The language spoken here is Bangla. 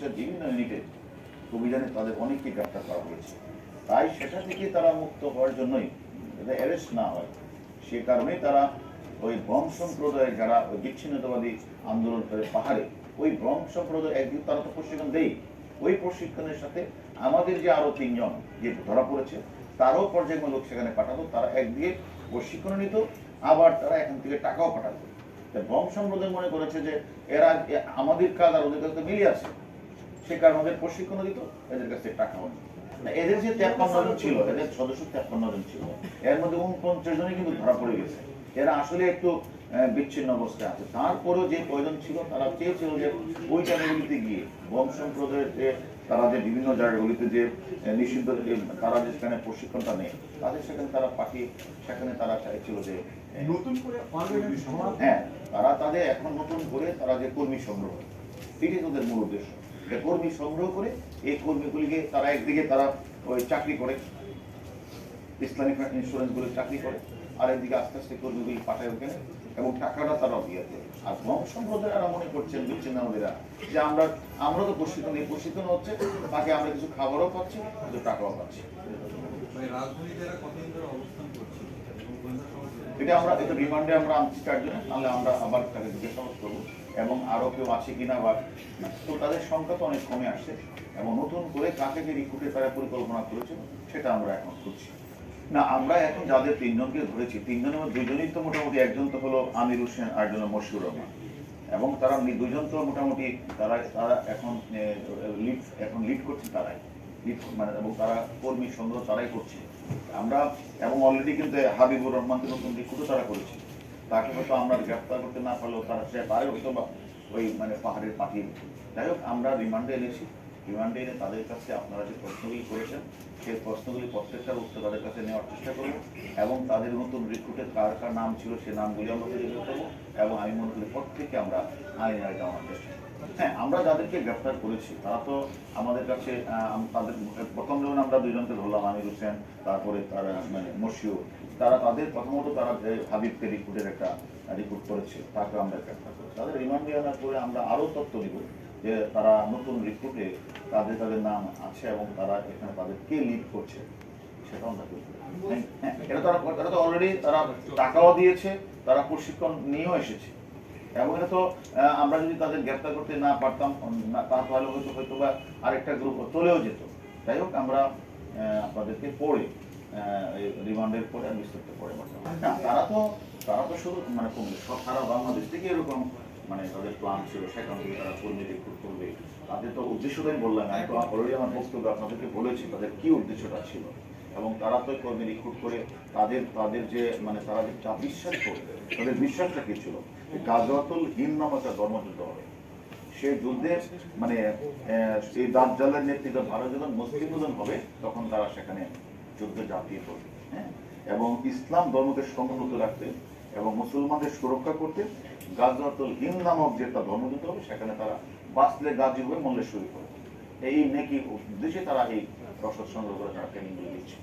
পুলিশের বিভিন্ন ইউনিটে অভিযানে তাদের অনেককে গ্রেপ্তার করা হয়েছে। তাই সেটা থেকে তারা মুক্ত হওয়ার জন্যই অ্যারেস্ট না হয়, সে কারণেই তারা ওই ব্রহ্ম সম্প্রদায়ের যারা ওই বিচ্ছিন্নতাবাদী আন্দোলন করে পাহাড়ে, ওই ব্রহ্ম সম্প্রদায় একদিন তারা তো প্রশিক্ষণ দেয়, ওই প্রশিক্ষণের সাথে আমাদের যে আরো 3 জন যে ধরা পড়েছে তারও পর্যায়মূলক সেখানে পাঠাতো। তারা একদিকে প্রশিক্ষণ নিত, আবার তারা এখান থেকে টাকাও পাঠাতো। ব্রহ্ম সম্প্রদায় মনে করেছে যে এরা আমাদের কাজ আর ওদের কাছে মিলে আছে, সে কারণে ওদের প্রশিক্ষণ দিত, এদের কাছে টাকাও নিত। এদের যে 53 জন ছিল, এদের সদস্য 53 জন ছিল, এর মধ্যে 49 জনই কিন্তু ধরা পড়ে গেছে। এরা আসলে একটু বিচ্ছিন্ন অবস্থায় আছে। তারপরেও যে কয়জন ছিল তারা চেয়েছিল যে ওই জায়গাগুলিতে গিয়ে ব্রহ্ম সম্প্রদায়ের তারা যে বিভিন্ন জায়গাগুলিতে যে নিষিদ্ধ তারা যে সেখানে প্রশিক্ষণটা নেয়, তাদের সেখানে তারা পাঠিয়ে সেখানে তারা চাইছিল যে নতুন করে হ্যাঁ তারা তাদের এখন নতুন করে তারা যে কর্মী সংগ্রহ, এটি তাদের মূল উদ্দেশ্য। কর্মী সংগ্রহ করে এই কর্মীগুলিকে তারা একদিকে তারা ওই চাকরি করে, ইসলামিক ইন্স্যুরেন্স গুলো চাকরি করে, আর একদিকে আস্তে আস্তে কর্মীগুলি পাঠায় ওখানে এবং টাকাটা তারাও দিয়ে দেয়। আর ব্রহ্ম সম্প্রদায়েরা মনে করছেন বিচ্ছিন্নতাবাদীরা যে আমরা তো প্রশিক্ষণ হচ্ছে, তাকে আমরা কিছু খাবারও পাচ্ছি, কিছু টাকাও পাচ্ছি। এটা আমরা এটা রিমান্ডে আমরা আনছি 4 জনে, তাহলে আমরা আবার তাকে জিজ্ঞাসাবাদ করবো এবং আরো কেউ আছে কিনা, বা তো তাদের সংখ্যা তো অনেক কমে আসছে এবং নতুন করে কাকে যে রিক্রুটে তারা পরিকল্পনা করেছে সেটা আমরা এখন করছি না। আমরা এখন যাদের 3 জনকে ধরেছি, 3 জনের মধ্যে 2 জনই তো মোটামুটি, একজন তো হলো আমির হোসেন আর একজন মশিউর রহমান, এবং তারা 2 জন তো মোটামুটি তারা এখন লিড করছে, তারাই লিড মানে, এবং তারা কর্মী সংগ্রহ তারাই করছে আমরা। এবং অলরেডি কিন্তু হাবিবুর রহমানকে নতুন রিক্রুটও তারা করেছে, তাকে হয়তো আমরা গ্রেফতার করতে না পারলেও তারা সে পারে হয়তো বা ওই মানে পাহাড়ের পাঠিয়ে। যাই হোক, আমরা রিমান্ডে এনেছি, রিমান্ডে এনে তাদের কাছে আপনারা যে প্রশ্নগুলি করেছেন সেই প্রশ্নগুলি প্রত্যেকটার উত্তর তাদের কাছে নেওয়ার চেষ্টা করবো এবং তাদের নতুন রিক্রুটের কার কার নাম ছিল সে নামগুলি আমরা তৈরি করবো এবং আমি মনে করি প্রত্যেককে আমরা আইনে আইটা আমার চেষ্টা করবো। হ্যাঁ, আমরা যাদেরকে গ্রেফতার করেছি তারা তো আমাদের কাছে তাদের প্রথম যখন আমরা 2 জনকে ধরলাম, আমির হোসেন তারপরে তারা মানে মশিউর, তারা তাদের প্রথমত তারা হাবিবকে রিক্রুটের একটা রিক্রুট করেছে, তাকে আমরা গ্রেফতার করেছি। তাদের রিমান্ডে আনার পরে আমরা আরও তথ্য দিব যে তারা নতুন রিক্রুটে তাদের নাম আছে এবং তারা এখানে তাদের কে লিড করছে সেটা আমরা করবো। হ্যাঁ, এটা তারা তো অলরেডি তারা টাকাও দিয়েছে, তারা প্রশিক্ষণ নিয়েও এসেছে এবং এটা তো আমরা যদি তাদের গ্রেফতার করতে না পারতাম তাহলে হয়তো বা আরেকটা গ্রুপ চলেও যেত। যাই হোক, আমরা আপনাদেরকে পড়ে রিমান্ডের পরে বিস্তারিত পড়ে না, তারা তো শুধু মানে সারা বাংলাদেশ থেকে এরকম মানে তাদের প্ল্যান ছিল, সেখান থেকে তারা কর্মী রিক্রুট করবে। তাদের তো উদ্দেশ্যটাই বললাম, আমি তো অলরেডি আমার বক্তব্য আপনাদেরকে বলেছি তাদের কি উদ্দেশ্যটা ছিল, এবং তারা তো কর্মী রিক্রুট করে তাদের যে মানে তারা যে বিশ্বাস করবে, তাদের বিশ্বাসটা কি ছিল, গাজওয়াতুল হিন্দ নামক একটা ধর্মযুদ্ধ হবে, সে যুদ্ধে মানে এই দাজ্জালের নেতৃত্বে ভারত যখন মুসলিম হবে তখন তারা সেখানে যুদ্ধে ঝাঁপিয়ে পড়বে। হ্যাঁ, এবং ইসলাম ধর্মকে সংহত রাখতে এবং মুসলমানদের সুরক্ষা করতে গাজওয়াতুল হিন্দ নামক যে একটা ধর্মযুদ্ধ হবে, সেখানে তারা বাঁচলে গাজী হয়ে মরলে শহীদ হবে। এই নেকি উদ্দেশ্যে তারা এই রসদ সংগ্রহ করে তারা ট্রেনিং দিচ্ছে।